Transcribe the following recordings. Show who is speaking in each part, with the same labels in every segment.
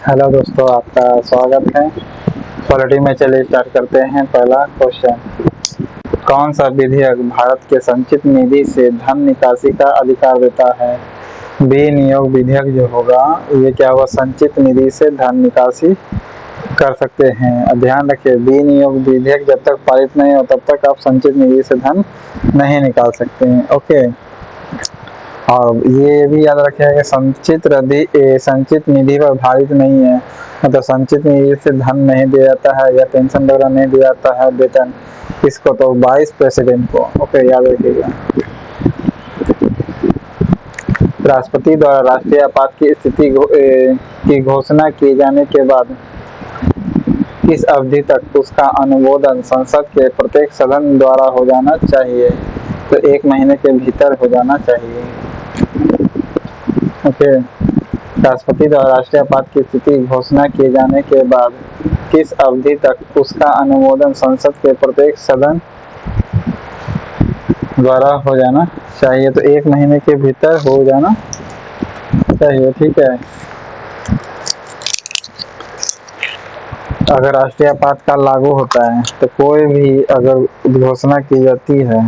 Speaker 1: Hello दोस्तों, आपका स्वागत है। पॉलिटी में चलिए स्टार्ट करते हैं। पहला क्वेश्चन, कौन सा विधेयक भारत के संचित निधि से धन निकासी का अधिकार देता है? विनियोग विधेयक जो होगा ये क्या होगा, संचित निधि से धन निकासी कर सकते हैं। और ध्यान रखिए, विनियोग विधेयक जब तक पारित नहीं हो तब तक आप संचित निधि से धन नहीं निकाल सकते हैं। ओके, और ये भी याद रखें कि संचित निधि पर भारित नहीं है, मतलब संचित निधि से धन नहीं दिया जाता है या पेंशन वगैरह नहीं दिया जाता है वेतन इसको, तो वाइस प्रेसिडेंट को। ओके, याद रखिएगा। राष्ट्रपति द्वारा राष्ट्रीय आपात की स्थिति की घोषणा किए जाने के बाद किस अवधि तक उसका अनुमोदन संसद के प्रत्येक सदन द्वारा हो जाना चाहिए? तो 1 महीने के भीतर हो जाना चाहिए। ओके, राष्ट्रपति द्वारा राष्ट्रीय आपात की स्थिति की घोषणा किए जाने के बाद किस अवधि तक उसका अनुमोदन संसद के प्रत्येक सदन द्वारा हो जाना चाहिए? तो 1 महीने के भीतर हो जाना चाहिए। ठीक है, अगर राष्ट्रीय आपातकाल लागू होता है तो कोई भी अगर घोषणा की जाती है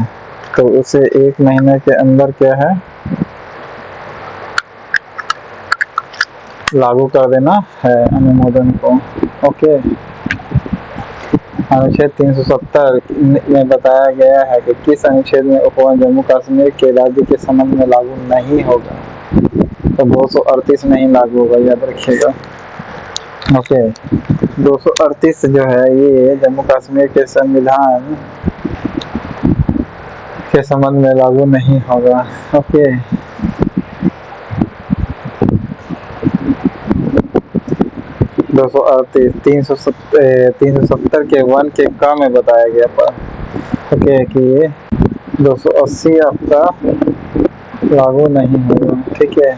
Speaker 1: तो उसे 1 महीने के अंदर क्या है, लागू कर देना है अनुमोदन को। ओके, अनुच्छेद 370 में बताया गया है कि किस अनुच्छेद में उपवन जम्मू कश्मीर के राज्य के संबंध में लागू नहीं होगा? तो 238 नहीं लागू होगा, याद रखिएगा। ओके, 238 जो है ये जम्मू कश्मीर के संविधान के संबंध में लागू नहीं होगा। ओके, 238 370 के 1 के क में बताया गया पर ओके कि ये 280 आपका लागू नहीं होगा। ठीक है,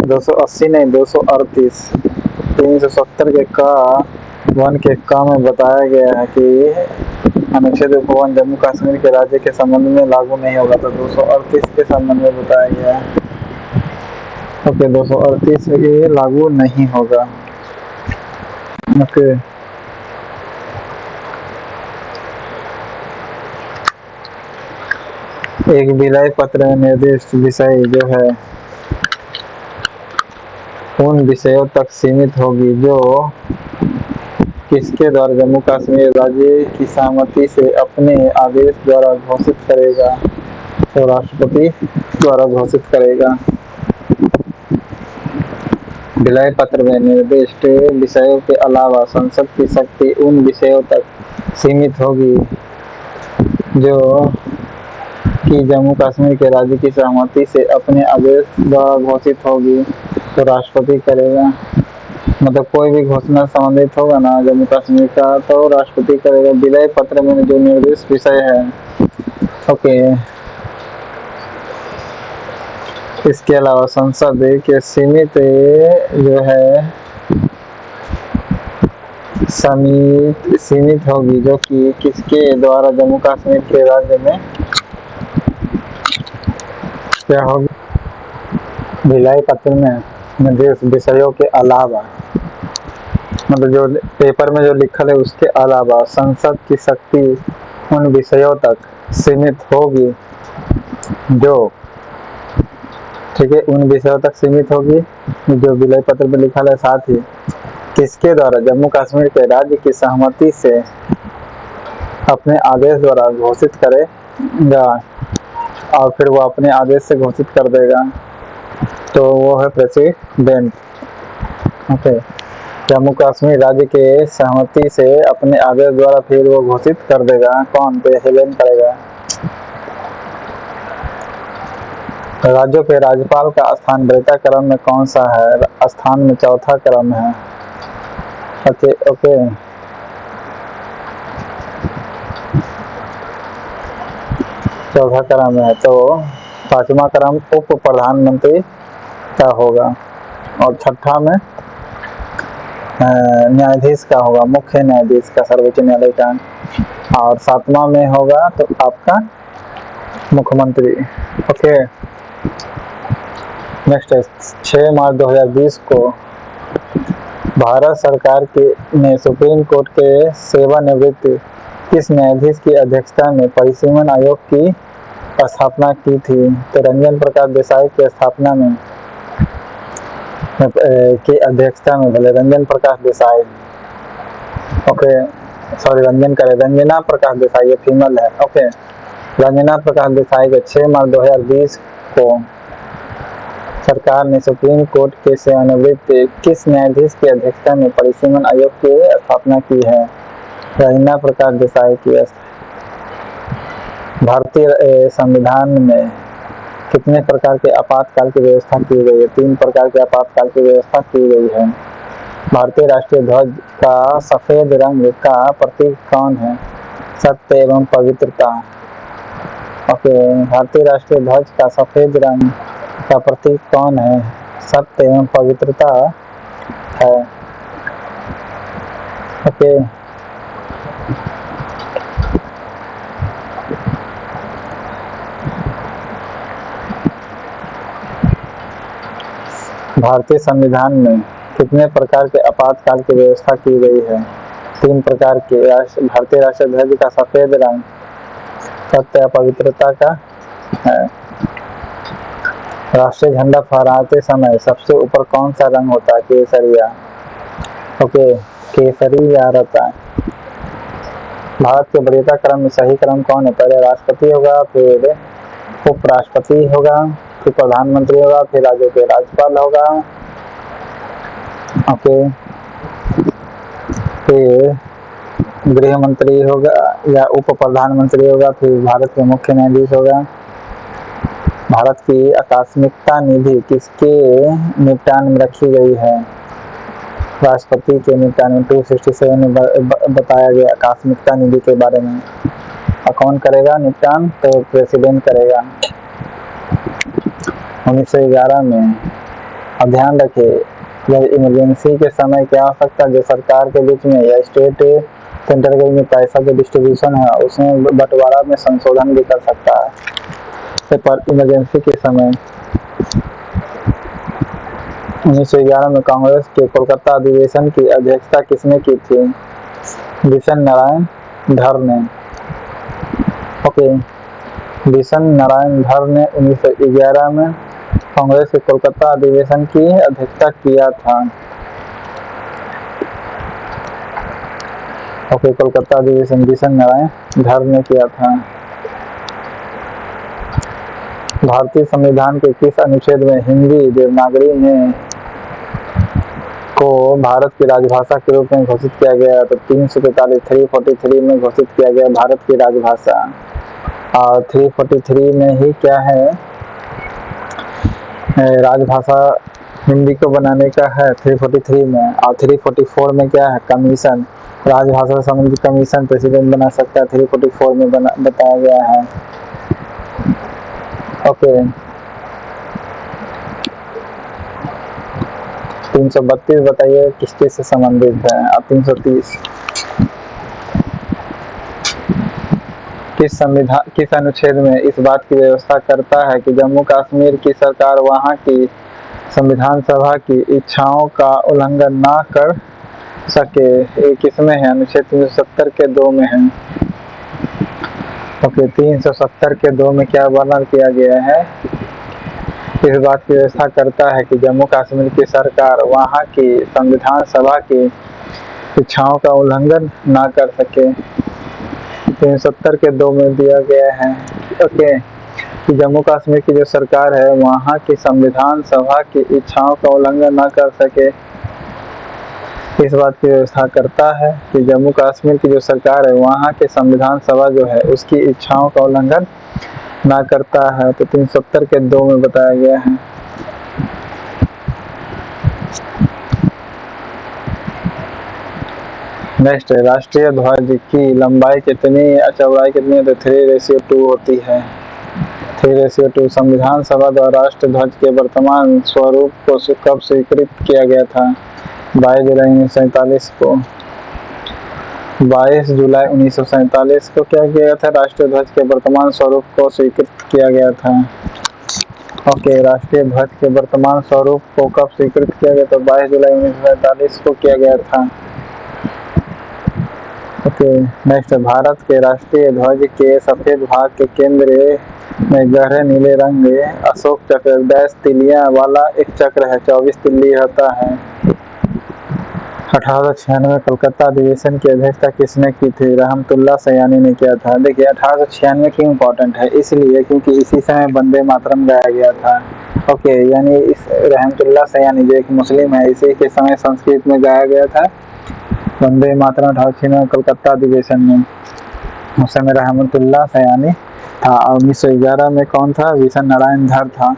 Speaker 1: 280 नहीं, 238 370 के क 1 के क में बताया गया है कि अनुच्छेद उपवन जम्मू कश्मीर के राज्य के संबंध में लागू नहीं होगा। तो 238 के संबंध में बताया गया है। ओके, 238 ये लागू नहीं होगा। ओके, एक विलय पत्र में निर्दिष्ट विषय जो है उन विषयों तक सीमित होगी जो किसके द्वारा जम्मू कश्मीर राज्य की सहमति से अपने आदेश द्वारा घोषित करेगा? तो राष्ट्रपति द्वारा घोषित करेगा। विलय पत्र में निर्दिष्ट विषयों के अलावा संसद की शक्ति उन विषयों तक सीमित होगी जो कि जम्मू कश्मीर के राज्य की सहमति से अपने आदेश द्वारा घोषित होगी। तो राष्ट्रपति करेगा, मतलब कोई भी घोषणा संबंधित होगा ना जम्मू कश्मीर का तो राष्ट्रपति करेगा। विलय पत्र में जो निर्दिष्ट विषय है। ओके, इसके अलावा संसद के सीमित जो है सीमित होगी जो कि किसके द्वारा जम्मू कश्मीर के राज्य में क्या होगी? विलय पत्र में निर्दिष्ट विषयों के अलावा, मतलब जो पेपर में जो लिखल है उसके अलावा संसद की शक्ति उन विषयों तक सीमित होगी जो, ठीक है, उन विषयों तक सीमित होगी जो विलय पत्र में लिखा है। साथ ही किसके द्वारा जम्मू कश्मीर के राज्य की सहमति से अपने आदेश द्वारा घोषित करेगा, और फिर वो अपने आदेश से घोषित कर देगा। तो वो है प्रेसिडेंट। ओके, जम्मू कश्मीर राज्य के सहमति से अपने आदेश द्वारा फिर वो घोषित कर देगा। कौन? प्रेसिडेंट करेगा। राज्यों के राज्यपाल का स्थान वरीयता क्रम में कौन सा है? स्थान में चौथा क्रम है। ओके, चौथा क्रम है, तो 5वां क्रम उप प्रधानमंत्री का होगा, और छठा में न्यायाधीश का होगा, मुख्य न्यायाधीश का, सर्वोच्च न्यायालय का। और 7वां में होगा तो आपका मुख्यमंत्री। ओके, नेक्स्ट है 6 मार्च 2020 को भारत सरकार ने सुप्रीम कोर्ट के सेवानिवृत्त किस न्यायाधीश की अध्यक्षता में परिसीमन आयोग की स्थापना की थी? तो रंजन प्रकाश देसाई की स्थापना में की अध्यक्षता में भले रंजन प्रकाश देसाई, ओके सॉरी रंजना प्रकाश देसाई, ये फीमेल है, ओके। रंजना प्रकाश देसाई के 6 मार्च 2020 को सरकार ने सुप्रीम कोर्ट के सेवानिवृत्त किस न्यायाधीश की अध्यक्षता में परिसीमन आयोग की स्थापना की है? रंजना प्रकाश देसाई की। भारतीय संविधान में कितने प्रकार के आपातकाल की व्यवस्था की गई है? 3 प्रकार के आपातकाल की व्यवस्था की गई है। भारतीय राष्ट्रीय ध्वज का सफेद रंग का प्रतीक कौन है? सत्य एवं पवित्रता, ओके। भारतीय राष्ट्रीय ध्वज का सफेद रंग का प्रतीक कौन है? सत्य एवं पवित्रता है, ओके। भारतीय संविधान में कितने प्रकार के आपातकाल की व्यवस्था की गई है? 3 प्रकार के। भारतीय राष्ट्रीय ध्वज का सफेद रंग सत्य पवित्रता का है। राष्ट्रीय झंडा फहराते समय सबसे ऊपर कौन सा रंग होता है? केसरिया, ओके, केसरिया रहता है। भारत के वरीयता क्रम में सही क्रम कौन है? पहले राष्ट्रपति होगा, फिर उपराष्ट्रपति होगा, फिर प्रधानमंत्री होगा, फिर राज्यों के राज्यपाल होगा, ओके, फिर गृह मंत्री होगा या उप प्रधानमंत्री होगा, फिर भारत के मुख्य न्यायाधीश होगा। भारत की आकस्मिकता निधि किसके निपटान में रखी गई है? राष्ट्रपति के निपटान में 267 में बताया गया आकस्मिकता निधि के बारे में। और कौन करेगा निपटान? तो प्रेसिडेंट करेगा। 1911 में। और ध्यान रखिए, जब इमरजेंसी के समय क्या हो सकता है, जो सरकार के बीच में या स्टेट सेंटर के में पैसा जो डिस्ट्रीब्यूशन है उसमें बंटवारा में संशोधन भी कर सकता है। पर इमरजेंसी के समय 1911 में कांग्रेस के कोलकाता अधिवेशन की अध्यक्षता किसने की थी? बिशन नारायण धर ने, ओके। बिशन नारायण धर ने 1911 में कांग्रेस के कोलकाता अधिवेशन की अध्यक्षता किया था, ओके। कोलकाता अधिवेशन बिशन नारायण धर ने किया था। भारतीय संविधान के किस अनुच्छेद में हिंदी देवनागरी में को भारत की राजभाषा के रूप में घोषित किया गया? तो 343 में घोषित किया गया भारत की राजभाषा। और 343 में ही क्या है, राजभाषा हिंदी को बनाने का है 343 में। और 344 में क्या है, कमीशन, राजभाषा संबंधी कमीशन प्रेसिडेंट बना सकता है, 344 में बताया गया है, ओके। 332 बताइए किस चीज से संबंधित है? और 330 किस अनुच्छेद में इस बात की व्यवस्था करता है कि जम्मू कश्मीर की सरकार वहां की संविधान सभा की इच्छाओं का उल्लंघन ना कर सके? ये किसमें है? अनुच्छेद 370 के 2 में है, ओके। 370 के 2 में क्या वर्णन किया गया है? इस बात की व्यवस्था करता है कि जम्मू कश्मीर की सरकार वहां की संविधान सभा की इच्छाओं का उल्लंघन ना कर सके। 370 के 2 में दिया गया है, ओके, कि जम्मू कश्मीर की जो सरकार है वहां की संविधान सभा की इच्छाओं का उल्लंघन ना कर सके। इस बात की व्यवस्था करता है कि जम्मू कश्मीर की जो सरकार है वहां के संविधान सभा जो है उसकी इच्छाओं का उल्लंघन ना करता है। तो 370 के 2 में बताया गया है। नेक्स्ट है, राष्ट्रीय ध्वज की लंबाई कितनी चौड़ाई कितनी है? तो 3:2 होती है, 3:2। संविधान सभा द्वारा राष्ट्रीय ध्वज के वर्तमान स्वरूप को कब स्वीकृत किया गया था? 22 जुलाई 1947 को। 22 जुलाई 1947 को क्या किया गया था? राष्ट्रीय ध्वज के वर्तमान स्वरूप को स्वीकृत किया गया था। ओके, राष्ट्रीय ध्वज के वर्तमान स्वरूप को कब स्वीकृत किया गया? तो 22 जुलाई 1947 को किया गया था। ओके, नेक्स्ट, भारत के राष्ट्रीय ध्वज के सफेद भाग के केंद्र में गहरे नीले रंग अशोक चक्र डैश तिलिया वाला एक चक्र है, 24 तिल्ली होता है। 1896 कोलकाता अधिवेशन की अध्यक्षता किसने की थी? रहमतुल्लाह सयानी ने किया था। देखिए 1896 क्यों इम्पोर्टेंट है, इसलिए क्योंकि इसी समय वंदे मातरम गाया गया था। ओके, यानी इस रहमतुल्लाह सयानी जो एक मुस्लिम है, इसी के समय संस्कृत में गाया गया था वंदे मातरम 1896 कोलकाता अधिवेशन में। उस समय रहमतुल्लाह सयानी था। 1911 में कौन था? विशन नारायण धर था,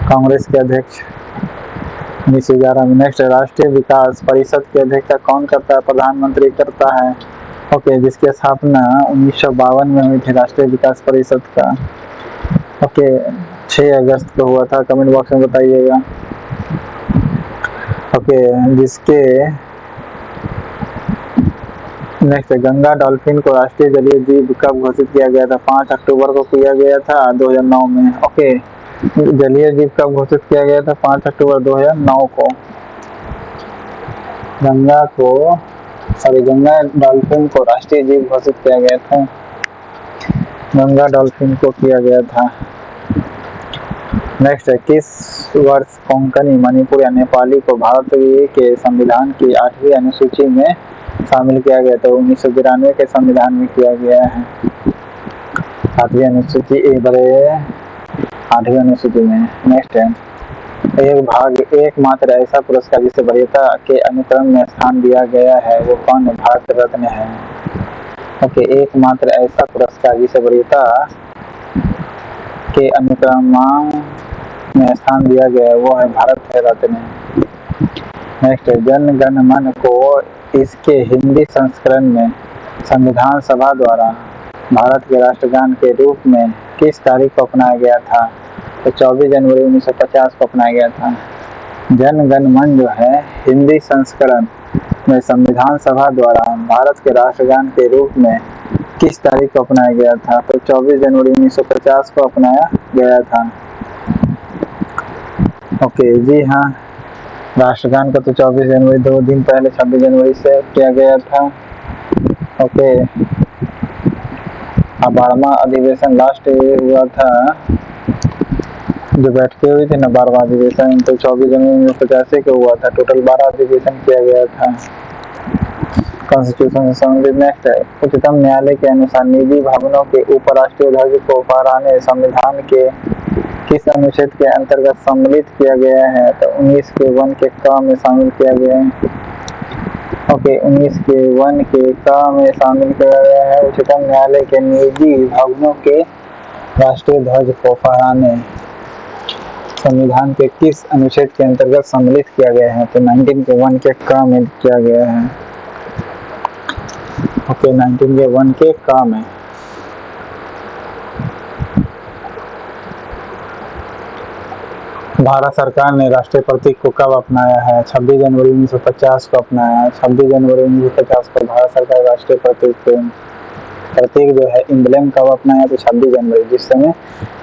Speaker 1: कांग्रेस के अध्यक्ष 1911 में। नेक्स्ट, राष्ट्रीय विकास परिषद की अध्यक्षता कौन करता है? प्रधानमंत्री करता है। ओके, जिसकी स्थापना 1952 में हुई थी राष्ट्रीय विकास परिषद का। ओके, 6 अगस्त को हुआ था, कमेंट बॉक्स में बताइएगा। ओके, जिसके नेक्स्ट, गंगा डॉल्फिन को राष्ट्रीय जलीय जीव कब घोषित किया गया था? 5 अक्टूबर को किया गया था 2009 में। ओके, जलीय जीव कब घोषित किया गया था? 5 अक्टूबर 2009 को। गंगा डॉल्फिन को राष्ट्रीय जीव घोषित किया गया था। गंगा डॉल्फिन को किया गया था। नेक्स्ट है, किस वर्ष कोंकणी, मणिपुर या नेपाली को भारत के संविधान की 8वीं अनुसूची में शामिल किया गया? तो 1992 के संविधान में किया गया है 8वीं अनुसूची, 8वीं अनुसूची में। नेक्स्ट है, एकमात्र ऐसा पुरस्कार जिसे वरीयता के अनुक्रम में स्थान दिया गया है वो कौन है? भारत रत्न है। ओके, एकमात्र ऐसा पुरस्कार जिसे वरीयता के अनुक्रम में स्थान दिया गया है वो है भारत रत्न। नेक्स्ट, जन गण मन को इसके हिंदी संस्करण में संविधान सभा द्वारा भारत के राष्ट्रगान के रूप में किस तारीख को अपनाया गया था? तो 24 जनवरी 1950 को अपनाया गया था। जन गण मन जो है हिंदी संस्करण में संविधान सभा द्वारा भारत के राष्ट्रगान के रूप में किस तारीख को अपनाया गया था? तो 24 जनवरी 1950 को अपनाया गया था। ओके, जी हाँ, राष्ट्रगान का तो 24 जनवरी 2 दिन पहले 26 जनवरी से किया गया था। ओके, 12वां अधिवेशन लास्ट हुआ था जो बैठके हुई थी ना 12वां अधिवेशन, तो 24 जनवरी 1985 को हुआ था। टोटल 12 अधिवेशन किया गया था कॉन्स्टिट्यूशन से संबंधित। नेक्स्ट है, उच्चतम न्यायालय के अनुसार निजी भवनों के ऊपर राष्ट्रीय ध्वज को फहराने संविधान के किस अनुच्छेद के अंतर्गत सम्मिलित किया गया है? तो 19 के 1 के क में शामिल किया गया है। ओके, 19 के 1 के क में शामिल किया गया है। उच्चतम न्यायालय के निजी भवनों के राष्ट्रीय ध्वज को फहराने संविधान के किस अनुच्छेद के अंतर्गत सम्मिलित किया गया है? तो 19 के 1 के क में किया गया है। ओके, 19 के 1 के क में। भारत सरकार ने राष्ट्रीय प्रतीक को कब अपनाया है? 26 जनवरी 1950 को अपनाया है। 26 जनवरी 1950 को भारत सरकार राष्ट्रीय प्रतीक जो है एम्ब्लेम कब अपनाया? तो 26 जनवरी, जिस समय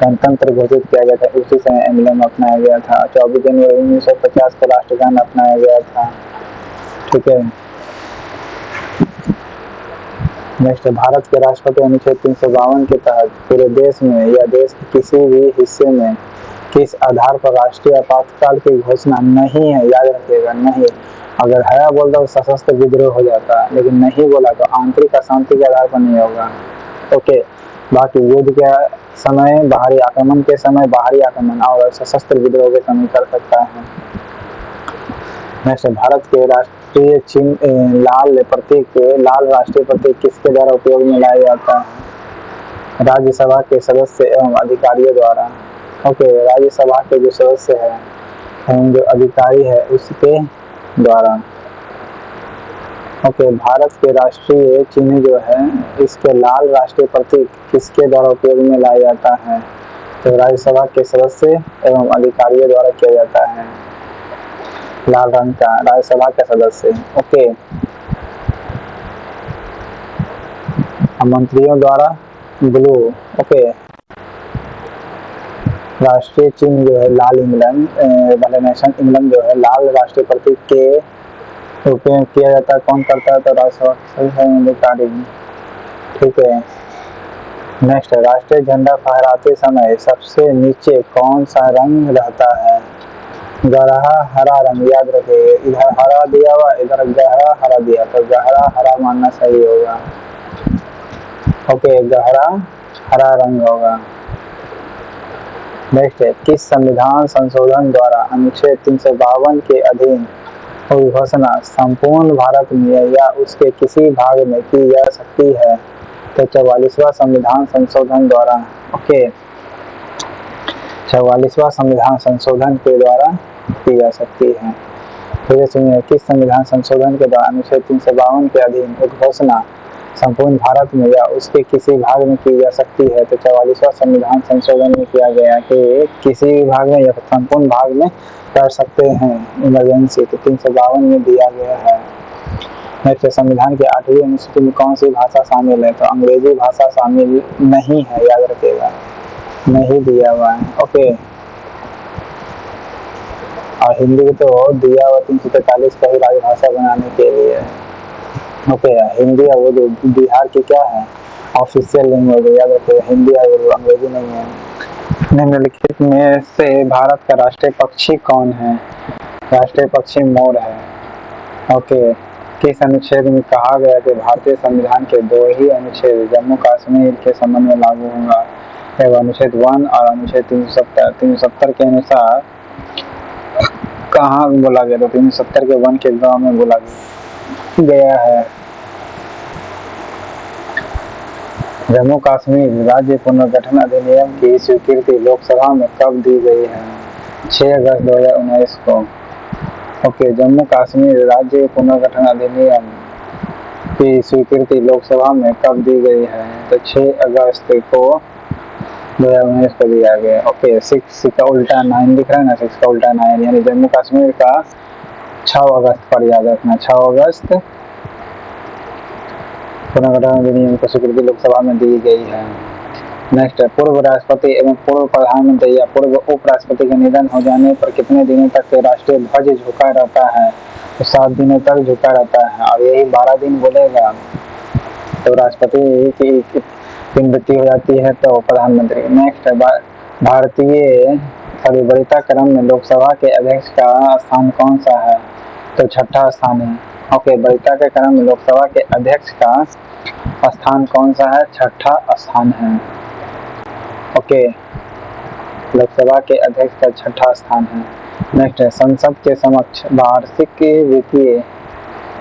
Speaker 1: गणतंत्र घोषित किया गया था उसी समय एम्ब्लेम अपनाया गया था। 24 जनवरी 1950 को राष्ट्रगान अपनाया गया था। ठीक है। नेक्स्ट, भारत के राष्ट्रपति अनुच्छेद 352 के तहत पूरे देश में या देश के किसी भी हिस्से में किस आधार पर राष्ट्रीय आपातकाल की घोषणा नहीं है? याद रखिएगा, नहीं। अगर है बोल दो सशस्त्र विद्रोह हो जाता है, लेकिन नहीं बोला तो आंतरिक अशांति के आधार पर नहीं होगा। ओके, बाकी युद्ध के समय, बाहरी आक्रमण के समय बाहरी आक्रमण और सशस्त्र विद्रोह के समय कर सकता है। नेक्स्ट, भारत के राष्ट्रीय चिन्ह लाल राष्ट्रीय प्रतीक किसके द्वारा उपयोग में लाया जाता है? राज्यसभा के सदस्य एवं अधिकारियों द्वारा। ओके, राज्यसभा के जो सदस्य है एवं जो अधिकारी है उसके द्वारा। ओके, भारत के राष्ट्रीय चिन्ह जो है इसके लाल राष्ट्रीय प्रतीक किसके द्वारा उपयोग में लाया जाता है? तो राज्यसभा के सदस्य एवं अधिकारियों द्वारा किया जाता है। लाल रंग का राज्यसभा के सदस्य। ओके, मंत्रियों द्वारा ब्लू। ओके, राष्ट्रीय चिन्ह जो है लाल इंग्लैंड वाले नेशनल इंग्लैंड जो है लाल राष्ट्रीय प्रतीक के उपयोग किया जाता है। कौन करता है? तो राष्ट्रपति। ठीक है। नेक्स्ट, राष्ट्रीय झंडा फहराते समय सबसे नीचे कौन सा रंग रहता है? गहरा हरा रंग। याद रखिए, इधर हरा दिया हुआ, इधर गहरा हरा दिया, तो गहरा हरा मानना सही होगा। ओके, गहरा हरा रंग होगा। नेक्स्ट है, किस संविधान संशोधन द्वारा अनुच्छेद 352 के अधीन हुई घोषणा संपूर्ण भारत में या उसके किसी भाग में की जा सकती है? तो 44वां संविधान संशोधन द्वारा। ओके, 44वां संविधान संशोधन के द्वारा की जा सकती है। फिर सुनिए, किस संविधान संशोधन के द्वारा अनुच्छेद 352 के अधीन एक घोषणा संपूर्ण भारत में या उसके किसी भाग में की जा सकती है? तो 44वां संविधान संशोधन में किया गया कि किसी भी भाग में या संपूर्ण भाग में कर सकते हैं इमरजेंसी, तो 352 में दिया गया है। नेक्स्ट, संविधान के 8वीं अनुसूची में कौन सी भाषा शामिल है? तो अंग्रेजी भाषा शामिल नहीं है, याद रखिएगा, नहीं दिया हुआ है। ओके, और हिंदी तो दिया हुआ 343 का ही राजभाषा बनाने के लिए। ओके, हिंदी और उर्दू बिहार की क्या है? ऑफिशियल लैंग्वेज, याद रखिएगा, हिंदी और उर्दू, अंग्रेजी नहीं है। निम्नलिखित में से भारत का राष्ट्रीय पक्षी कौन है? राष्ट्रीय पक्षी मोर है। ओके, किस अनुच्छेद में कहा गया कि भारतीय संविधान के 2 ही अनुच्छेद जम्मू कश्मीर के संबंध में लागू होगा? अनुच्छेद 1 और अनुच्छेद 370। 370 के अनुसार कहाँ बोला गया? तो 370 के 1 के गाँव में बोला गया है। जम्मू कश्मीर राज्य पुनर्गठन अधिनियम की स्वीकृति लोकसभा में कब दी गई है? 6 अगस्त 2019 को। ओके, जम्मू कश्मीर राज्य पुनर्गठन अधिनियम की स्वीकृति लोकसभा में कब दी गई है? तो 6 अगस्त को 2019 को दिया गया। ओके, 6 का उल्टा 9 दिख रहा है ना, 6 का उल्टा 9, यानी जम्मू कश्मीर का 6 अगस्त पर याद रखना, 6 अगस्त पुनर्गठन अधिनियम को स्वीकृति लोकसभा में दी गई है। नेक्स्ट है, पूर्व राष्ट्रपति एवं पूर्व प्रधानमंत्री या पूर्व उपराष्ट्रपति के निधन हो जाने पर कितने दिनों तक राष्ट्रीय ध्वज झुका रहता है? तो 7 दिनों तक झुका रहता है, और यही 12 दिन बोलेगा तो राष्ट्रपति की मृत्यु हो जाती है तो प्रधानमंत्री। नेक्स्ट है, भारतीय वरीयता क्रम में लोकसभा के अध्यक्ष का स्थान कौन सा है? तो 6ठा स्थान है। ओके, वरीयता के क्रम में लोकसभा के अध्यक्ष का स्थान कौन सा है? 6ठा स्थान है। ओके, लोकसभा के अध्यक्ष का 6ठा स्थान है। नेक्स्ट है, संसद के समक्ष वार्षिक वित्तीय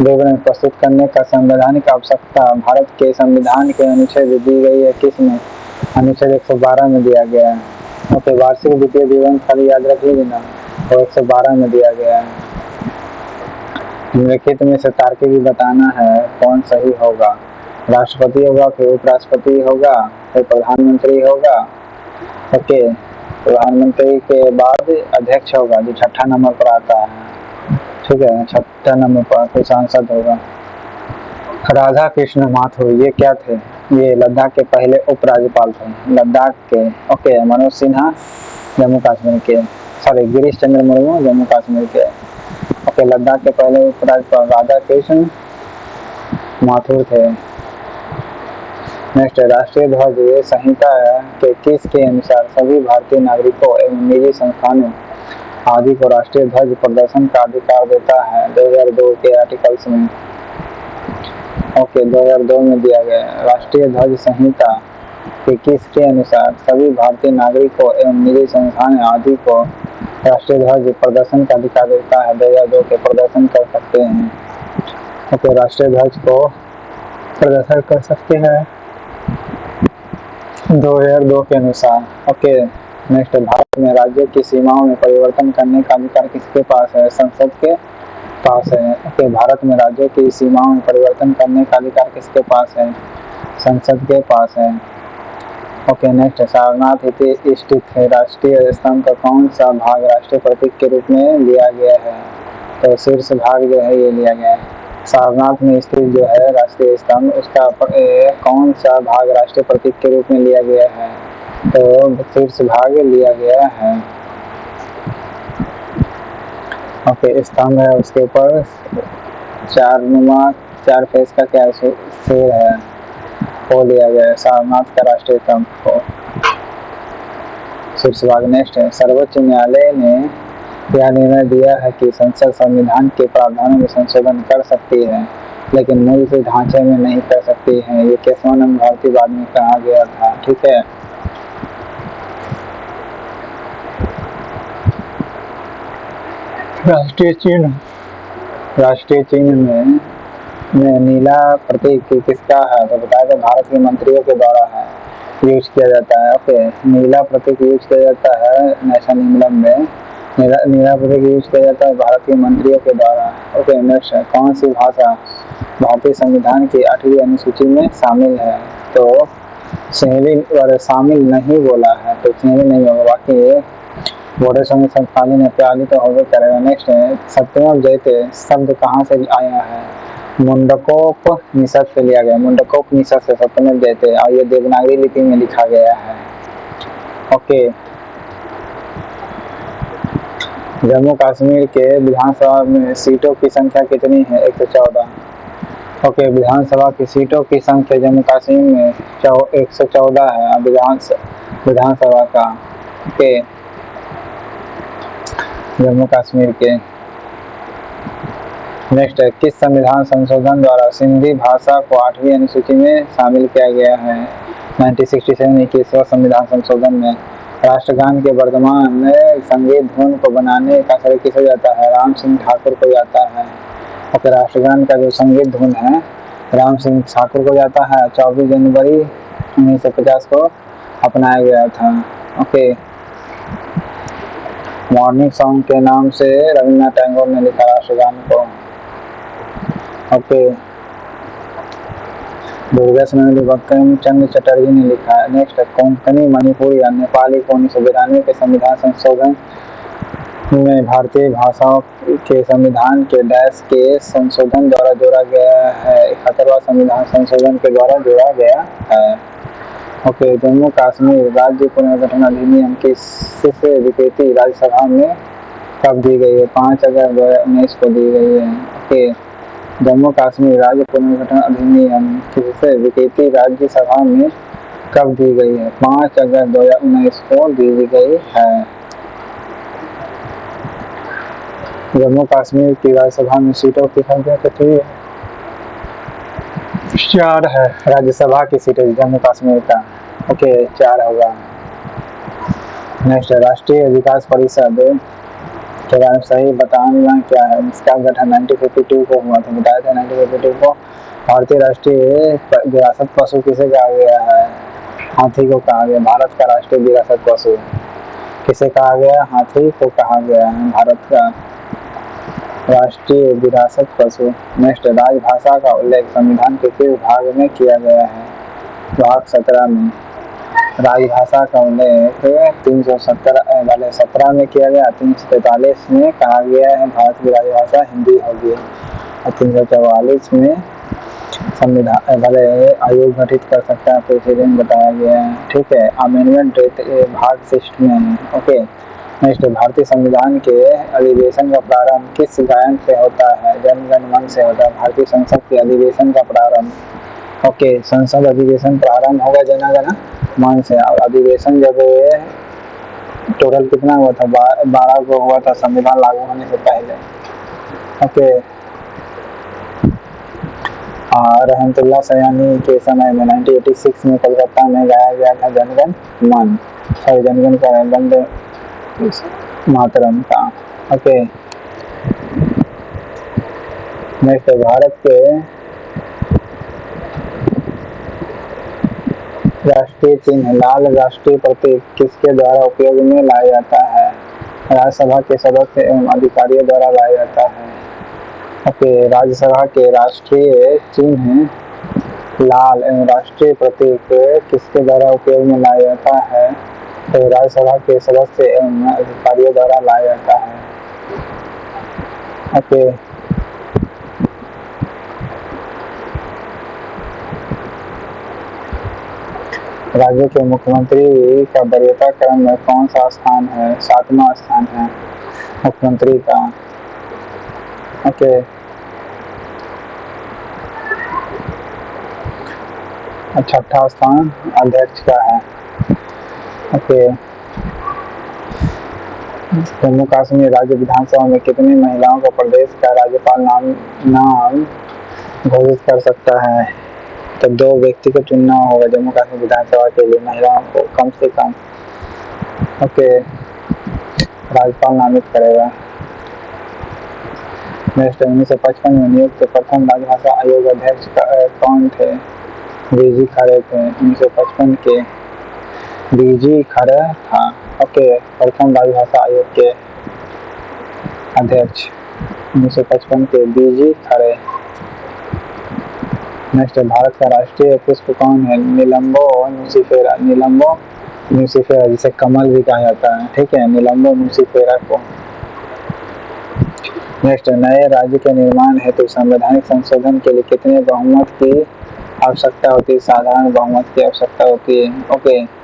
Speaker 1: विवरण प्रस्तुत करने का संवैधानिक आवश्यकता भारत के संविधान के अनुच्छेद दी गई है किसमें? अनुच्छेद 112 में दिया गया है। ओके, वार्षिक वित्तीय विवरण खाली याद रखिए ना, वो 112 में दिया गया है। निम्नलिखित में से तार्किक बताना है कौन सही होगा? राष्ट्रपति होगा, फिर उपराष्ट्रपति होगा, फिर प्रधानमंत्री होगा। ओके, प्रधानमंत्री के बाद अध्यक्ष होगा जो 6ठा नंबर पर आता है। ठीक है, 6ठा नंबर पर कोई सांसद होगा। राधा कृष्ण माथुर ये क्या थे? ये लद्दाख के पहले उपराज्यपाल थे, लद्दाख के। ओके, मनोज सिन्हा जम्मू कश्मीर के, सॉरी गिरीश चंद्र मुर्मू जम्मू कश्मीर के। ओके, लद्दाख के पहले उपराज्यपाल राधा कृष्ण माथुर थे। नेक्स्ट, राष्ट्रीय ध्वज संहिता के किस के अनुसार सभी भारतीय नागरिकों एवं निजी संस्थानों आदि को राष्ट्रीय ध्वज प्रदर्शन का अधिकार देता है? 2002 के आर्टिकल्स में। ओके, 2002 में दिया गया। राष्ट्रीय ध्वज संहिता के किस के अनुसार सभी भारतीय नागरिकों एवं निजी संस्थान आदि को राष्ट्रीय ध्वज प्रदर्शन का अधिकार देता है? 2002 के प्रदर्शन कर सकते हैं। ओके, राष्ट्रीय ध्वज को प्रदर्शन कर सकते हैं 2002 के अनुसार। ओके, नेक्स्ट, भारत में राज्यों की सीमाओं में परिवर्तन करने का अधिकार किसके पास है? संसद के पास है। ओके, भारत में राज्यों की सीमाओं में परिवर्तन करने का अधिकार किसके पास है? संसद के पास है। ओके, नेक्स्ट, सारनाथ स्थित है राष्ट्रीय स्तंभ का कौन सा भाग राष्ट्रीय प्रतीक के रूप में लिया गया है? तो शीर्ष भाग जो है ये लिया गया है। सारनाथ में स्थित जो है राष्ट्रीय स्तंभ, उसका कौन सा भाग राष्ट्रीय प्रतीक के रूप में लिया गया है? तो शीर्ष भाग लिया गया है। ओके, स्तंभ है, उसके ऊपर चार फेस का क्या शेर है, वो लिया गया है सारनाथ का राष्ट्रीय स्तंभ को। शीर्ष भाग नेक्स्ट है, सर्वोच्च न्यायालय ने यह निर्णय दिया है कि संसद संविधान के प्रावधानों में संशोधन कर सकती है, लेकिन मूल के ढांचे में नहीं कर सकती है। ये केशवानंद भारती बाद में कहा गया था। ठीक है, राष्ट्रीय चिन्ह में नीला प्रतीक किसका है, तो बताया था भारत के मंत्रियों के द्वारा है यूज किया जाता है। ओके, नीला प्रतीक यूज किया जाता है नेशनल एम्बलम में, नीला प्रतीक यूज किया जाता है भारत के मंत्रियों के द्वारा। ओके, नेक्स्ट है, कौन सी भाषा भारतीय संविधान की 8वीं अनुसूची में शामिल है, तो शामिल नहीं बोला है, तो शामिल नहीं होगा, बाकी बड़े समय संस्थानी ने प्याली तो होगा करेगा। नेक्स्ट है, सत्यम जयते शब्द कहाँ से आया है, मुंडकोपनिषद से लिया गया। मुंडकोपनिषद से सत्यम जयते, और ये देवनागरी लिपि में लिखा गया है। ओके, जम्मू कश्मीर के विधानसभा में सीटों की संख्या कितनी है, 114। ओके, विधानसभा की सीटों की संख्या जम्मू कश्मीर में 114 है विधानसभा का। ओके, जम्मू कश्मीर के। नेक्स्ट है, किस संविधान संशोधन द्वारा सिंधी भाषा को 8वीं अनुसूची में शामिल किया गया है, 1967 21वां संविधान संशोधन में। राष्ट्रगान के वर्तमान में संगीत धुन को बनाने का श्रेय किसे जाता है, राम सिंह ठाकुर को जाता है। ओके, राष्ट्रगान का जो संगीत धुन है राम सिंह ठाकुर को जाता है, 24 जनवरी 1950 को अपनाया गया था। ओके, मॉर्निंग सॉन्ग के नाम से रविन्द्रनाथ टैगोर ने लिखा राष्ट्रगान को। ओके, बंकिम चंद्र चटर्जी ने लिखा है। नेक्स्ट है, कोंकणी मणिपुरी या नेपाली को 1992 के संविधान संशोधन में भारतीय भाषाओं के संविधान के डैश के संशोधन द्वारा जोड़ा गया है, 71वां संविधान संशोधन के द्वारा जोड़ा गया है। ओके, जम्मू कश्मीर राज्य पुनर्गठन अधिनियम की स्वीकृति राज्यसभा में कब दी गई है, 5 अगस्त 2019 को दी गई है। ओके, जम्मू कश्मीर राज्य पुनर्गठन अधिनियम की स्वीकृति राज्यसभा में कब दी गई है, 5 अगस्त 2019 को दी गई है। जम्मू कश्मीर की राज्यसभा में सीटों की संख्या कितनी है, 4 है राज्यसभा की सीटें जम्मू कश्मीर का। ओके, 4 होगा। नेक्स्ट, राष्ट्रीय विकास परिषद के बारे में सही बताना क्या है, इसका गठन 1952 को हुआ था, बताया था 1952 को। भारतीय राष्ट्रीय विरासत पशु किसे कहा गया है, हाथी को कहा गया। भारत का राष्ट्रीय विरासत पशु किसे कहा गया, हाथी को कहा गया है भारत का राष्ट्रीय विरासत पशु। नेक्स्ट, राजभाषा का उल्लेख संविधान के किस भाग में किया गया है, भाग 17 में। राजभाषा का उल्लेख 317 में किया गया, 343 में कहा गया है भारत की राजभाषा हिंदी होगी, और 344 में संविधान वाले आयोग गठित कर सकता है प्रेसिडेंट बताया गया है। ठीक है, अमेंडमेंट भाग 6 में है। ओके, नेक्स्ट, भारतीय संविधान के अधिवेशन का प्रारंभ किस गायन से होता है, जन गण मन से होता है। भारतीय संसद के अधिवेशन का प्रारंभ, ओके, संसद अधिवेशन प्रारंभ होगा जन गण मन से, और अधिवेशन जब टोटल कितना हुआ था, 12 को हुआ था संविधान लागू होने से पहले। ओके, रहमतुल्लाह सयानी के समय में 1986 में कोलकाता में गाया गया था जनगण मन, जनगण का वंदे मातरम का। ओके, नेक्स्ट, भारत के राष्ट्रीय चिन्ह लाल राष्ट्रीय प्रतीक किसके द्वारा उपयोग में लाया जाता है, राज्यसभा के सदस्य एवं अधिकारियों द्वारा लाया जाता है। ओके, राज्यसभा के राष्ट्रीय चिन्ह लाल एवं राष्ट्रीय प्रतीक किसके द्वारा उपयोग में लाया जाता है, तो राज्यसभा के सदस्य एवं अधिकारियों द्वारा लाया जाता है। ओके, राज्य के मुख्यमंत्री का वरीयता क्रम में कौन सा स्थान है? 7वां स्थान है मुख्यमंत्री का। ओके, छठा स्थान अध्यक्ष का है। ओके, जम्मू कश्मीर राज्य विधानसभा में कितनी महिलाओं को प्रदेश का राज्यपाल नाम घोषित कर सकता है? तो 2 व्यक्ति को चुनना होगा जम्मू कश्मीर विधानसभा के लिए, महिलाओं को कम से कम। ओके, राज्यपाल नामित करेगा। नेक्स्ट, 1955 में नियुक्त प्रथम राजभाषा आयोग अध्यक्ष कौन थे? बीजी खरे थे। 1955 के बीजी खरे था। ओके, प्रथम राजभाषा आयोग के अध्यक्ष 1955 के बीजी खरे। नेक्स्ट, भारत का राष्ट्रीय पुष्प कौन है? निलंबो नुसिफेरा। निलंबो नुसिफेरा, जिसे कमल भी कहा जाता है, ठीक है, निलंबो नुसिफेरा को। नेक्स्ट, नए राज्य के निर्माण हेतु संवैधानिक संशोधन के लिए कितने बहुमत की आवश्यकता होती है? साधारण बहुमत की आवश्यकता होती है। ओके,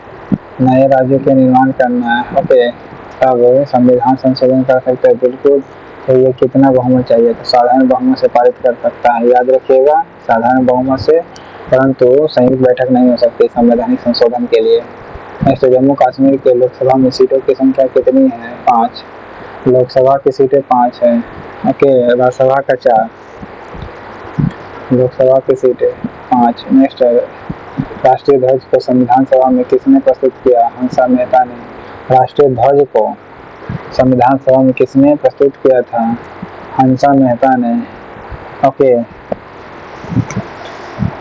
Speaker 1: नए राज्य के निर्माण करना है, ओके, तब संविधान संशोधन कर सकते हैं, बिल्कुल। तो ये कितना बहुमत चाहिए? तो साधारण बहुमत से पारित कर सकता है, याद रखिएगा, साधारण बहुमत से, परंतु संयुक्त बैठक नहीं हो सकती संवैधानिक संशोधन के लिए। नेक्स्ट, जम्मू कश्मीर के लोकसभा में सीटों की संख्या कितनी है? 5। लोकसभा की सीटें 5 है। ओके, राज्यसभा का 4, लोकसभा की सीटें 5। नेक्स्ट, राष्ट्रीय ध्वज को संविधान सभा में किसने प्रस्तुत किया? हंसा मेहता ने। राष्ट्रीय ध्वज को संविधान सभा में किसने प्रस्तुत किया था? हंसा मेहता ने। ओके,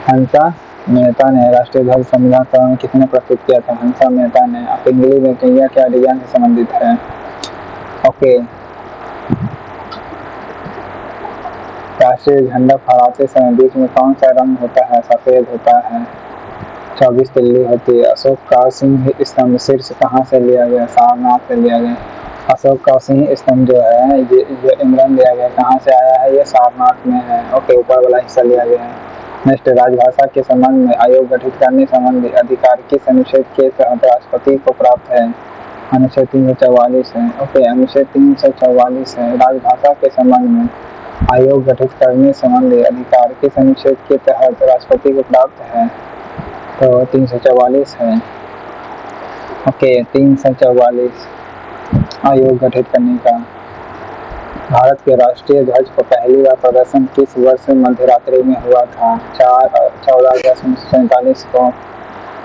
Speaker 1: हंसा मेहता ने राष्ट्रीय ध्वज संविधान सभा में किसने प्रस्तुत किया था? हंसा मेहता ने। आप इंग्लिश में कहिए क्या डिजाइन से संबंधित है। ओके, राष्ट्रीय झंडा फहराते समय बीच में कौन सा रंग होता है? सफेद होता है। 24 तिल्ली होती है। अशोक का सिंह स्तंभ शीर्ष कहाँ से लिया गया? सारनाथ से लिया गया। अशोक का सिंह स्तंभ जो है ये इमरन लिया गया, कहाँ से आया है? ये सारनाथ में है। ओके, ऊपर वाला हिस्सा लिया गया है। नेक्स्ट, राजभाषा के संबंध में आयोग गठित करने संबंधी अधिकार किस अनुच्छेद के तहत राष्ट्रपति को प्राप्त है? अनुच्छेद 344 है। ओके, अनुच्छेद 344 है। राजभाषा के संबंध में आयोग गठित करने संबंधी अधिकार किस अनुच्छेद के तहत राष्ट्रपति को प्राप्त है? तो 344 है। ओके, 344 आयोग गठित करने का। भारत के राष्ट्रीय ध्वज को पहली बार प्रदर्शन किस वर्ष मध्यरात्रि में हुआ था? 14 अगस्त 1947 को।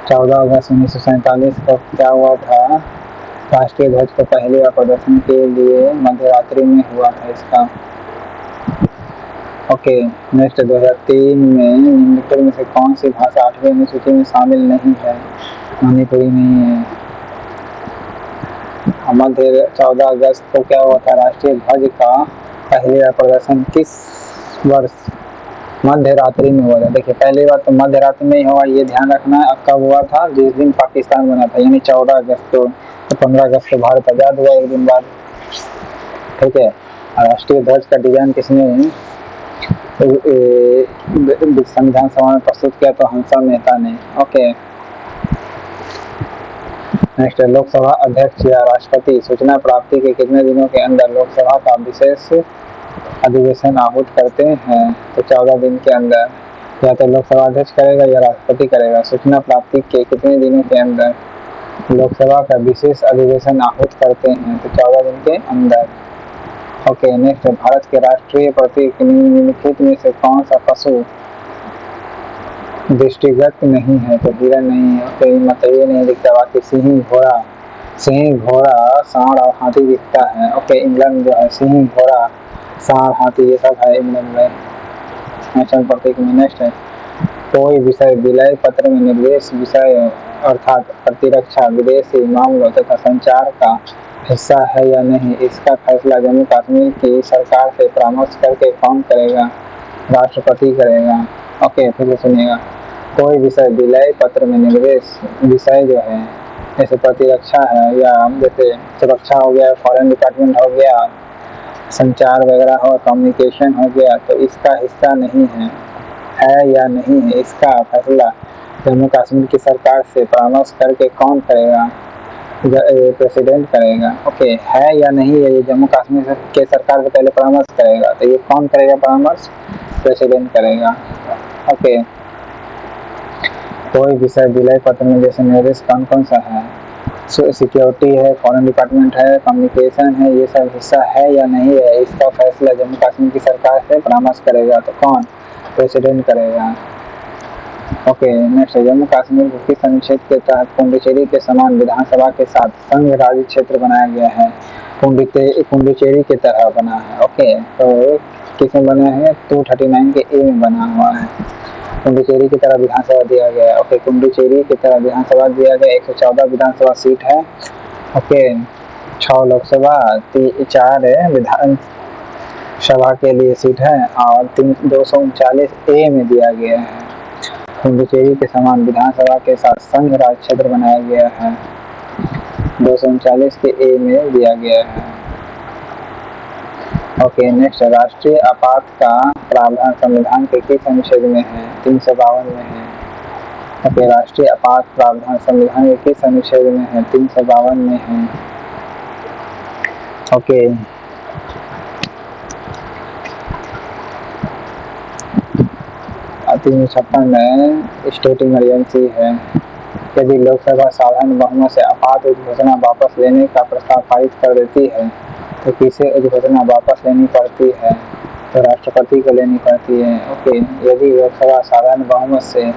Speaker 1: 14 अगस्त 1947 को क्या हुआ था? राष्ट्रीय ध्वज को पहली बार प्रदर्शन के लिए मध्यरात्रि में हुआ था इसका। ओके, नेक्स्ट, 2003 में निम्नलिखित में से कौन सी भाषा 8वीं अनुसूची में शामिल नहीं है? मणिपुरी नहीं है। मध्य 14 अगस्त को क्या हुआ था? राष्ट्रीय ध्वज का पहली बार प्रदर्शन किस वर्ष? मध्य रात्रि में हुआ था। देखिए, पहली बार तो मध्य रात्रि में ही हुआ, ये ध्यान रखना है। कब हुआ था? जिस दिन पाकिस्तान बना था, यानी 14 अगस्त को। तो 15 अगस्त को भारत आजाद हुआ एक दिन बाद, ठीक है। राष्ट्रीय ध्वज का डिजाइन किसने संविधान सभा में प्रस्तुत किया? तो हंसा मेहता ने। ओके, नेक्स्ट, लोकसभा अध्यक्ष या राष्ट्रपति सूचना प्राप्ति के कितने दिनों के अंदर लोकसभा का विशेष अधिवेशन आहूत करते हैं? तो 14 दिन के अंदर। या तो लोकसभा अध्यक्ष करेगा या राष्ट्रपति करेगा। सूचना प्राप्ति के कितने दिनों के अंदर लोकसभा का विशेष अधिवेशन आहूत करते हैं? तो 14 दिन के अंदर। ओके, नेक्स्ट, भारत के राष्ट्रीय प्रतीक निम्नलिखित में से कौन सा पशु दृष्टिगत नहीं है? तो हिरन नहीं है। ओके, मतलब ये नहीं दिखता, बाकी सिंह, घोड़ा, सांड और हाथी दिखता है। ओके, इंग्लैंड जो है सिंह, घोड़ा, सांड, हाथी ये सब है इंग्लैंड में नेशनल प्रतीक में। नेक्स्ट है, कोई विषय विलय पत्र में निर्देश विषय अर्थात प्रतिरक्षा, विदेशी मामलों तथा संचार का हिस्सा है या नहीं? इसका फैसला जम्मू कश्मीर की सरकार से परामर्श करके कौन करेगा? राष्ट्रपति करेगा। ओके, फिर से सुनिएगा, कोई विषय विलय पत्र में निर्देश विषय जो है, जैसे प्रतिरक्षा है या जैसे सुरक्षा हो गया, फॉरेन डिपार्टमेंट हो गया, संचार वगैरह हो, कम्युनिकेशन हो गया, तो इसका हिस्सा नहीं है या नहीं है, इसका फैसला जम्मू कश्मीर की सरकार से परामर्श करके कौन करेगा? प्रेसिडेंट करेगा। ओके, है या नहीं है, ये जम्मू कश्मीर के सरकार से पहले परामर्श करेगा, तो ये कौन करेगा परामर्श? प्रेसिडेंट करेगा। ओके, कोई विषय विलय पत्र में जैसे निर्देश कौन कौन सा है? सिक्योरिटी है, फॉरेन डिपार्टमेंट है, कम्युनिकेशन है, ये सब हिस्सा है या नहीं है, इसका फैसला जम्मू कश्मीर की सरकार से परामर्श करेगा, तो कौन? प्रेसिडेंट करेगा। ओके, नेक्स्ट, जम्मू कश्मीर को किस अनुच्छेद के तहत पुडुचेरी के समान विधानसभा के साथ संघ राज्य क्षेत्र बनाया गया है? पुडुचेरी की तरह बना है। ओके, तो किसमें बना है? 239 के ए में बना हुआ है। पुडुचेरी की तरह विधानसभा दिया गया है। ओके, पुडुचेरी की तरह विधानसभा दिया गया, 114 विधानसभा सीट है। ओके, 6 लोकसभा, 4 विधान सभा के लिए सीट है और 239 ए में दिया गया है। पुडुचेरी के समान विधानसभा के साथ संघ राज्य क्षेत्र बनाया गया है, 239 के ए में दिया गया है। ओके, नेक्स्ट, राष्ट्रीय आपात का प्रावधान संविधान के किस अनुच्छेद में है? 352 में है। ओके, राष्ट्रीय आपात प्रावधान संविधान के किस अनुच्छेद में है? 352 में है। ओके, 356 में स्टेट इमरजेंसी है। यदि लोकसभा साधारण बहुमत से आपात अधिसूचना वापस लेने का प्रस्ताव पारित कर देती है तो किसे अधिसूचना वापस लेनी पड़ती है? तो राष्ट्रपति को लेनी पड़ती है। ओके, यदि लोकसभा साधारण बहुमत से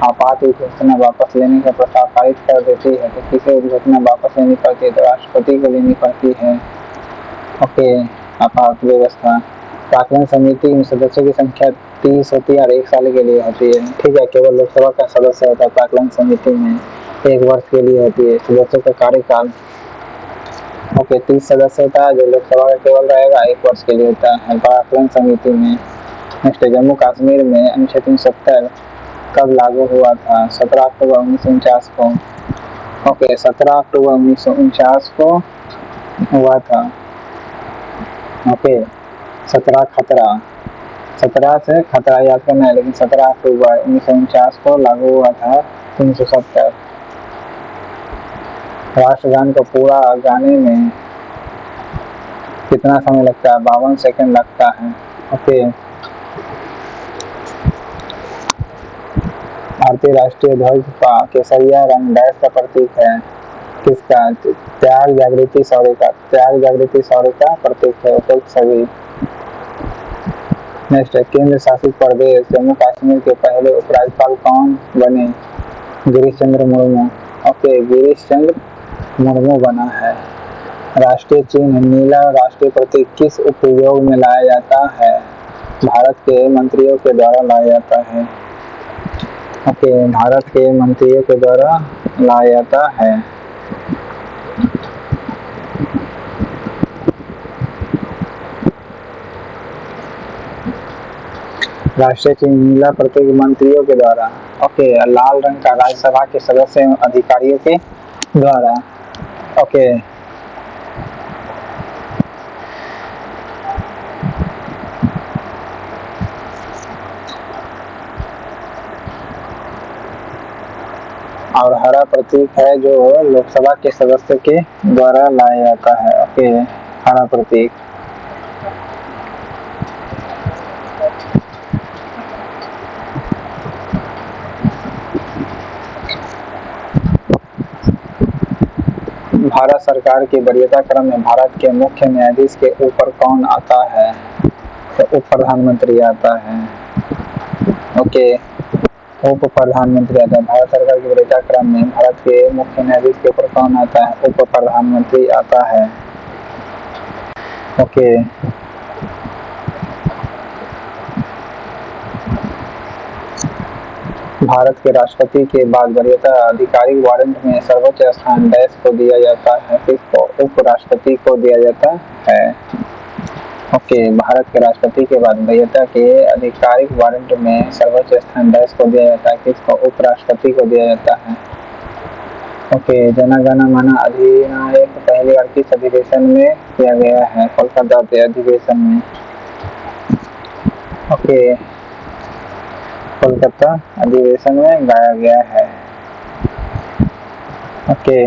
Speaker 1: आपात अधिसूचना वापस लेने का प्रस्ताव पारित कर देती है तो किसे अधिसूचना वापस लेनी पड़ती है? तो राष्ट्रपति को लेनी पड़ती है। ओके, आपात व्यवस्था, प्राक्कलन समिति में सदस्यों की संख्या 30 होती है और 1 साल के लिए होती है। ठीक है, केवल लोकसभा का सदस्य होता है प्राक्कलन समिति में, 1 वर्ष के लिए होती है सदस्यों का कार्यकाल। ओके, 30 सदस्य होता है जो लोकसभा का केवल रहेगा, 1 वर्ष के लिए होता है प्राक्कलन समिति में। नेक्स्ट, जम्मू कश्मीर में अनुच्छेद 370 कब लागू हुआ था? 17 अक्टूबर 1949 को। ओके, 17 अक्टूबर 1949 को हुआ था। ओके, 17 से खतरा याद करना है, लेकिन 17 अक्टूबर 1949 को लागू हुआ था 370। राष्ट्रगान को पूरा गाने में कितना समय लगता है? 52 सेकंड लगता है। ओके, भारतीय राष्ट्रीय ध्वज का केसरिया रंग डैश का प्रतीक है? किसका? त्याग जागृति शौर्य का, त्याग जागृति शौर्य का प्रतीक है। उपयुक्त सभी। नेक्स्ट, केंद्र शासित प्रदेश जम्मू कश्मीर के पहले उपराज्यपाल कौन बने? गिरीश चंद्र मुर्मू। ओके, गिरीश चंद्र मुर्मू बना है। राष्ट्रीय चिन्ह नीला राष्ट्रीय प्रतीक किस उपयोग में लाया जाता है? भारत के मंत्रियों के द्वारा लाया जाता है। ओके, भारत के मंत्रियों के द्वारा लाया जाता है। राष्ट्रीय चिन्ह नीला प्रतीक मंत्रियों के द्वारा। ओके, लाल रंग का राज्यसभा के सदस्य एवं अधिकारियों के द्वारा। ओके, और हरा प्रतीक है जो लोकसभा के सदस्य के द्वारा लाया जाता है। ओके, हरा प्रतीक। भारत सरकार के वरीयता क्रम में भारत के मुख्य न्यायाधीश के ऊपर कौन आता है? तो उप प्रधानमंत्री आता है। ओके, उप प्रधानमंत्री आता है। भारत सरकार के वरीयता क्रम में भारत के मुख्य न्यायाधीश के ऊपर कौन आता है? उप प्रधानमंत्री आता है। ओके, भारत के राष्ट्रपति के बाद वरीयता आधिकारिक वारंट में सर्वोच्च स्थान डैश को दिया जाता है? किसको? उपराष्ट्रपति को दिया जाता है। ओके, भारत के राष्ट्रपति के बाद वरीयता के आधिकारिक वारंट में सर्वोच्च स्थान डैश को दिया जाता है? किसको? उपराष्ट्रपति को दिया जाता है। ओके, जन गण मन अधिनायक पहली बार किस अधिवेशन में किया गया है? कोलकाता के अधिवेशन में। ओके, कोलकाता अधिवेशन में गाया गया है। ओके,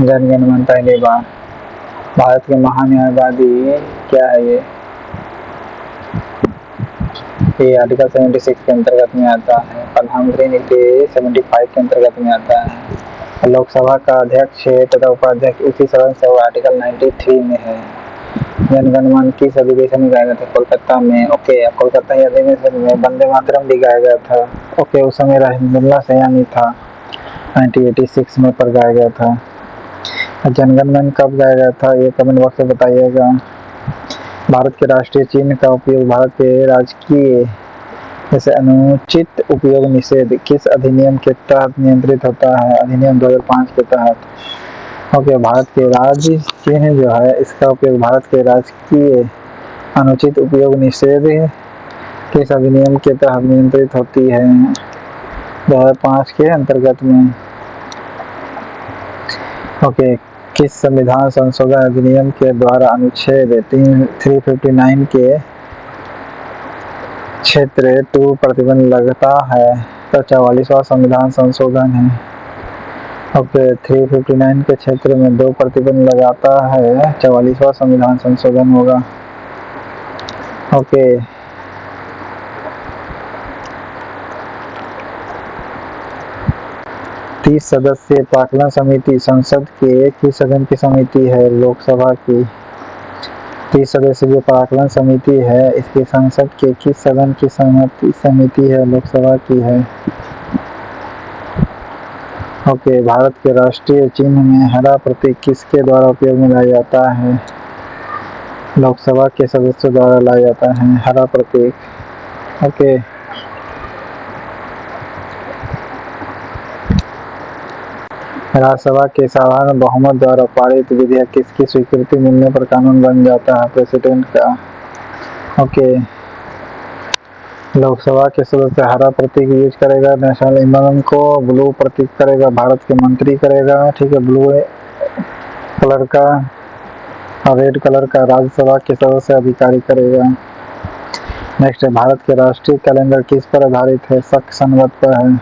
Speaker 1: जन गण मन पहली बार। भारत के महान न्यायवादी क्या है ये आर्टिकल 76 के अंतर्गत में आता है। प्रधानमंत्री नीति 75 के अंतर्गत में आता है। लोकसभा का अध्यक्ष तथा उपाध्यक्ष उसी सदन से वो आर्टिकल 93 में है। जनगण मन किस अधिवेशन में गाया गया था? कोलकाता में। ओके, कोलकाता ही अधिवेशन में वंदे मातरम भी गाया गया था। ओके, उस समय रहमुल्ला सयानी था। 1986 में पर गाया गया था। जनगण मन कब गाया गया था ये कमेंट बॉक्स में बताइएगा। भारत के राष्ट्रीय चिन्ह का उपयोग भारत के राजकीय जैसे अनुचित उपयोग निषेध किस अधिनियम के तहत नियंत्रित होता है? अधिनियम 2005 के तहत। ओके, भारत के राज्य चिन्ह जो है इसका उपयोग भारत के राजकीय अनुचित उपयोग निषेध किस अधिनियम के तहत नियंत्रित होती है? 2005 के अंतर्गत में। ओके, किस संविधान संशोधन अधिनियम के द्वारा अनुच्छेद 359 के क्षेत्र 2 प्रतिबंध लगता है? तो 44वां संविधान संशोधन है। ओके, 359 के क्षेत्र में 2 प्रतिबंध लगाता है, 44वां संविधान संशोधन होगा। ओके, तीस सदस्यीय प्राक्कलन समिति संसद के किस सदन की समिति है? लोकसभा की। 30 सदस्यीय प्राक्कलन समिति है इसकी संसद के किस सदन की समिति है? लोकसभा की है। ओके, भारत के राष्ट्रीय चिन्ह में हरा प्रतीक किसके द्वारा उपयोग में लाया जाता है? लोकसभा के सदस्यों द्वारा लाया जाता है हरा प्रतीक। ओके, राज्यसभा के साधारण बहुमत द्वारा पारित विधेयक किसकी स्वीकृति मिलने पर कानून बन जाता है? प्रेसिडेंट का। ओके, लोकसभा के सदस्य हरा प्रतीक यूज करेगा नेशनल एम्बलम को, ब्लू प्रतीक करेगा भारत के मंत्री करेगा, ठीक है, ब्लू कलर का और रेड कलर का राज्यसभा के सदस्य अधिकारी करेगा। नेक्स्ट है, भारत के राष्ट्रीय कैलेंडर किस पर आधारित है? शक संवत पर है।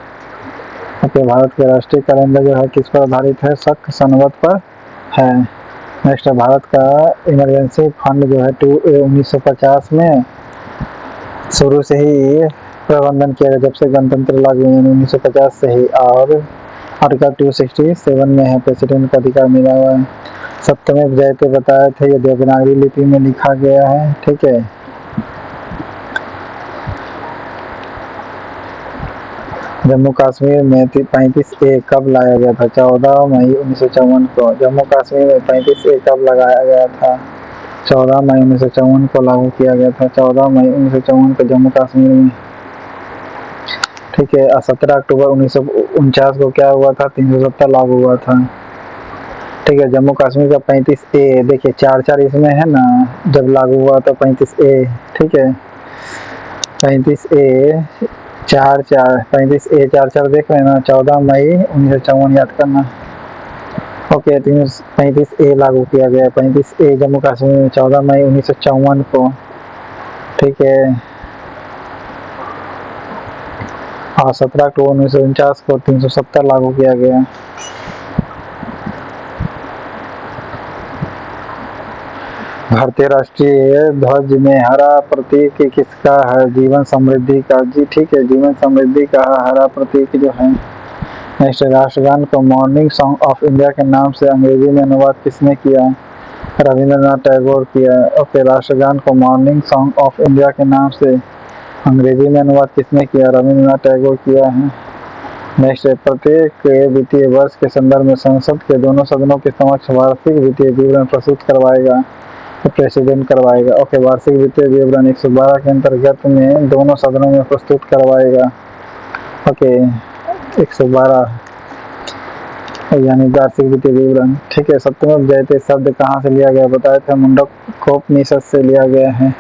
Speaker 1: ओके, भारत के राष्ट्रीय कैलेंडर जो है किस पर आधारित है? शक संवत पर है। नेक्स्ट है, भारत का इमरजेंसी फंड जो है 1950 में शुरू से ही प्रबंधन किया गया, जब से गणतंत्र लागू हुआ 1950 से ही, और आर्टिकल 267 में है प्रेसिडेंट का अधिकार मिला हुआ है। सप्तमें जयते बताए थे, ये देवनागरी लिपि में लिखा गया है, ठीक है। जम्मू कश्मीर में 35A कब लाया गया था? 14 मई 1954 को। जम्मू कश्मीर में 35A कब लगाया गया था? 14 मई 1954 को लागू किया गया था। 14 मई 1954 को जम्मू कश्मीर में, ठीक है। 17 अक्टूबर 1949 को क्या हुआ था? 370 लागू हुआ था, ठीक है। जम्मू कश्मीर का 35A देखिए 4 इसमें है ना, जब लागू हुआ था 35A, ठीक है। 35A 4 देख रहे हैं ना, 14 मई 1954 याद करना। ओके, 35A लागू किया गया, 35A जम्मू कश्मीर में 14 मई 1954 को, ठीक है। और 17 अक्टूबर 1949 को 370 लागू किया गया। भारतीय राष्ट्रीय ध्वज में हरा प्रतीक किसका है? जीवन समृद्धि का, जी ठीक है, जीवन समृद्धि का हरा प्रतीक जो है। नेक्स्ट, राष्ट्रगान को मॉर्निंग सॉन्ग ऑफ इंडिया के नाम से अंग्रेजी में अनुवाद किसने किया? रविंद्रनाथ टैगोर किया। ओके, राष्ट्रगान को मॉर्निंग सॉन्ग ऑफ इंडिया के नाम से अंग्रेजी में अनुवाद किसने किया? रविंद्रनाथ टैगोर किया है। नेक्स्ट, प्रत्येक वित्तीय वर्ष के संदर्भ में संसद के दोनों सदनों के समक्ष वार्षिक वित्तीय विवरण प्रस्तुत करवाएगा? तो प्रेसिडेंट करवाएगा। ओके, वार्षिक वित्तीय विवरण 112 के अंतर्गत में दोनों सदनों में प्रस्तुत करवाएगा। ओके, 112 यानी वार्षिक वित्तीय विवरण, ठीक है। सप्तम जयते शब्द कहाँ से लिया गया? बताया था मुंडकोपनिषद से लिया गया है,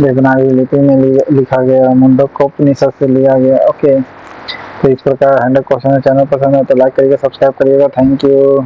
Speaker 1: देवनागरी लिपि में लिखा गया, मुंडकोपनिषद से लिया गया। ओके, तो इस प्रकार 100 क्वेश्चन है। चैनल पसंद है तो लाइक करिएगा, सब्सक्राइब करिएगा। Thank you.